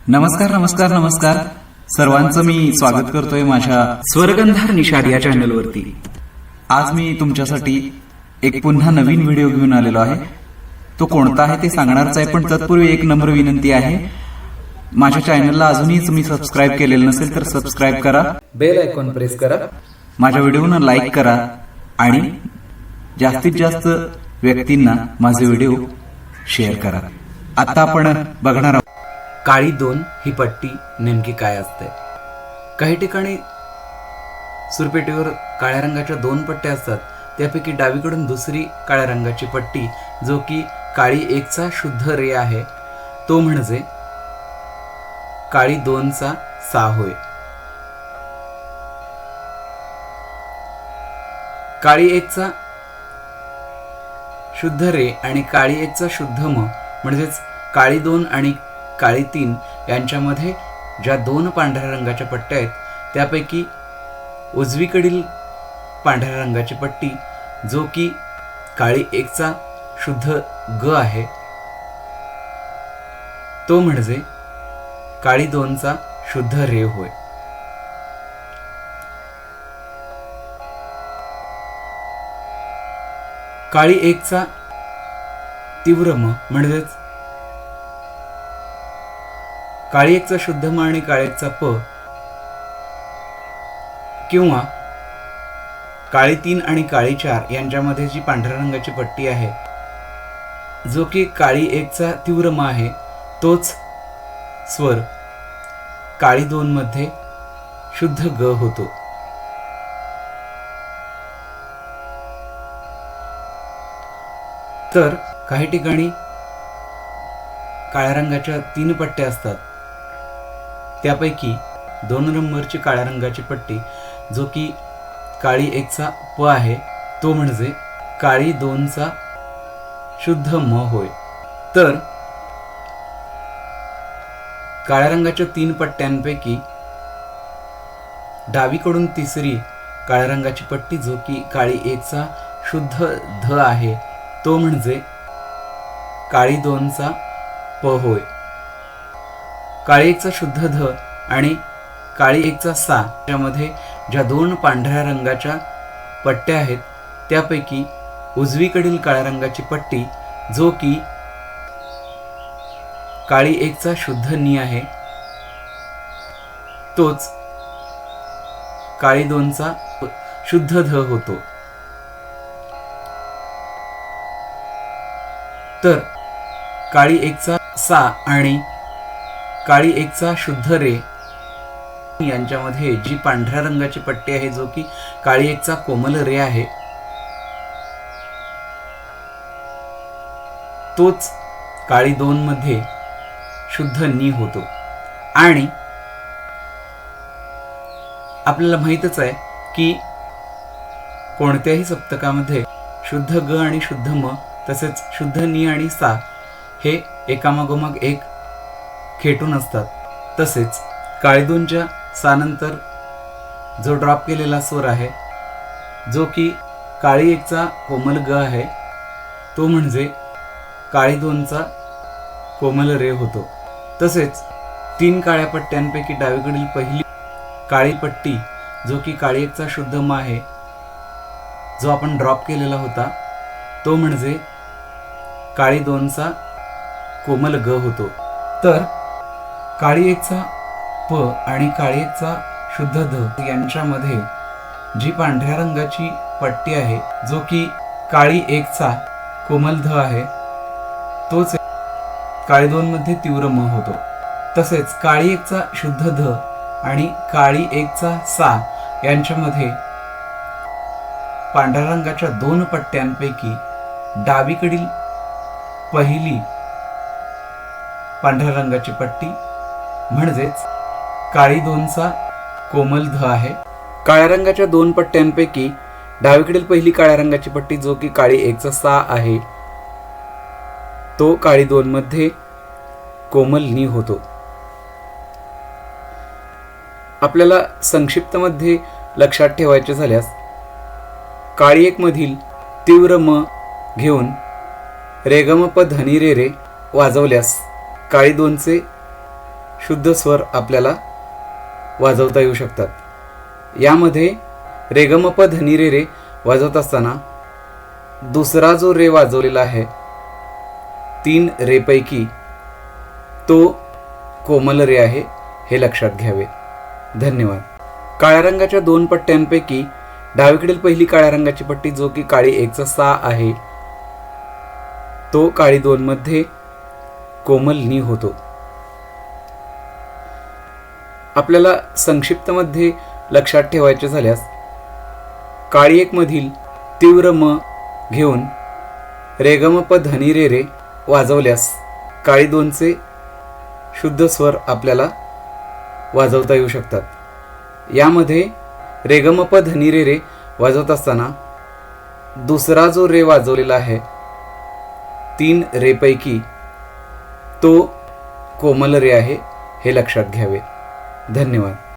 नमस्कार नमस्कार नमस्कार सर्वांचं मी स्वागत करतोय माझ्या स्वर्गंधार निषाद या चॅनलवरती। आज मी तुमच्यासाठी एक पुन्हा नवीन व्हिडिओ घेऊन आलेलो आहे। तो कोणता आहे ते सांगणारच आहे, पण तत्पूर्वी एक नम्र विनंती आहे, माझ्या चॅनलला अजूनही तुम्ही सबस्क्राईब केलेलं नसेल तर सबस्क्राईब करा, बेल आयकॉन प्रेस करा, माझ्या व्हिडिओना लाईक करा आणि जास्तीत जास्त व्यक्तींना माझे व्हिडिओ शेअर करा। आता आपण बघणार आहोत काळी 2 ही पट्टी नेमकी काय असते। काही ठिकाणी सुरपेटीवर काळ्या रंगाच्या 2 पट्ट्या असतात, त्यापैकी डावीकडून दुसरी काळ्या रंगाची पट्टी जो की काळी 1 चा शुद्ध रे आहे, तो म्हणजे काळी 2 चा 6 होय। काळी 1 चा शुद्ध रे आणि काळी 1 चा शुद्ध म म्हणजेच काळी 2 आणि काळी 3 यांच्यामध्ये ज्या 2 पांढऱ्या रंगाच्या पट्ट्या आहेत, त्यापैकी उजवीकडील पांढऱ्या रंगाची पट्टी जो की काळी 1 चा शुद्ध ग आहे, तो म्हणजे काळी 2 चा शुद्ध रे होय। काळी 1 चा तीव्र म म्हणजेच काळी 1 चा शुद्ध म आणि काळी 1 चा प किंवा काळी 3 आणि काळी 4 यांच्यामध्ये जी पांढऱ्या रंगाची पट्टी आहे, जो की काळी 1 चा तीव्र म आहे, तोच स्वर काळी 2 मध्ये शुद्ध ग होतो। तर काही ठिकाणी काळ्या रंगाच्या 3 पट्ट्या असतात, त्यापैकी 2 नंबरची काळ्या रंगाची पट्टी जो की काळी 1 चा प आहे, तो म्हणजे काळी 2 चा शुद्ध म होय। तर काळ्या रंगाच्या 3 पट्ट्यांपैकी डावीकडून तिसरी काळ्या रंगाची पट्टी जो की काळी 1 चा शुद्ध ध आहे, तो म्हणजे काळी 2 चा प होय। काळी 1 चा शुद्ध ध आणि काळी 1 चा सा यामध्ये ज्या 2 पांढऱ्या रंगाच्या पट्ट्या आहेत, त्यापैकी उजवीकडील काळ्या रंगाची पट्टी जो की काळी 1 चा शुद्ध नी आहे, तोच काळी 2 चा शुद्ध ध होतो। तर काळी 1 चा सा आणि काळी 1 चा शुद्ध रे यांच्यामध्ये जी पांढऱ्या रंगाची पट्टी आहे, जो की काळी 1 चा कोमल रे आहे, तोच काळी 2 मध्ये शुद्ध नी होतो। आणि आपल्याला माहितच आहे की कोणत्याही सप्तकामध्ये शुद्ध ग आणि शुद्ध म तसेच शुद्ध नी आणि सा हे एकामागोमाग एक खेटून असतात। तसेच काळी 2 च्या सा नंतर जो ड्रॉप केलेला स्वर आहे, जो की काळी 1 चा कोमल ग आहे, तो म्हणजे काळी 2 चा कोमल रे होतो। तसेच 3 काळ्या पट्ट्यांपैकी डावीकडील पहिली काळी पट्टी जो की काळी 1 चा शुद्ध म आहे, जो आपण ड्रॉप केलेला होता, तो म्हणजे काळी 2 चा कोमल ग होतो। तर काळी 1 चा प आणि काळी 1 चा शुद्ध ध यांच्यामध्ये जी पांढऱ्या रंगाची पट्टी आहे, जो की काळी 1 चा कोमल ध आहे, तोच काळी 2 मध्ये तीव्र म होतो। तसेच काळी 1 चा शुद्ध ध आणि काळी 1 चा सा यांच्यामध्ये पांढऱ्या रंगाच्या 2 पट्ट्यांपैकी डावीकडील पहिली पांढऱ्या रंगाची पट्टी म्हणजेच काळी 2 चा कोमल ध आहे। काळ्या रंगाच्या 2 पट्ट्यांपैकी डावीकडील पहिली काळ्या रंगाची पट्टी जो की काळी 1 चा सा आहे, तो काळी 2 मध्ये कोमल नी होतो। आपल्याला संक्षिप्त मध्ये लक्षात ठेवायचे झाल्यास, काळी 1 मधील तीव्र म घेऊन रेगम प धनी रे रे वाजवल्यास काळी 2 चे शुद्ध स्वर आपल्याला वाजवता येऊ शकतात। यामध्ये रेगमप धनी रे रे वाजवत असताना दुसरा जो रे वाजवलेला आहे 3 रे पैकी तो कोमल रे आहे हे लक्षात घ्यावे। धन्यवाद। काळ्या रंगाच्या 2 पट्ट्यांपैकी डावीकडील पहिली काळ्या रंगाची पट्टी जो की काळी 1चा सा आहे तो काळी 2 मध्ये कोमल नी होतो। आपल्याला संक्षिप्त मध्ये लक्षात ठेवायचे झाल्यास काळी 1 मधील तीव्र म घेऊन रेगमप धनी रे रे वाजवल्यास काळी 2चे शुद्ध स्वर आपल्याला वाजवता येऊ शकतात। यामध्ये रेगमप धनी रे रे वाजवत असताना दुसरा जो रे वाजवलेला आहे 3 रे पैकी तो कोमल रे आहे हे लक्षात घ्यावे। धन्यवाद।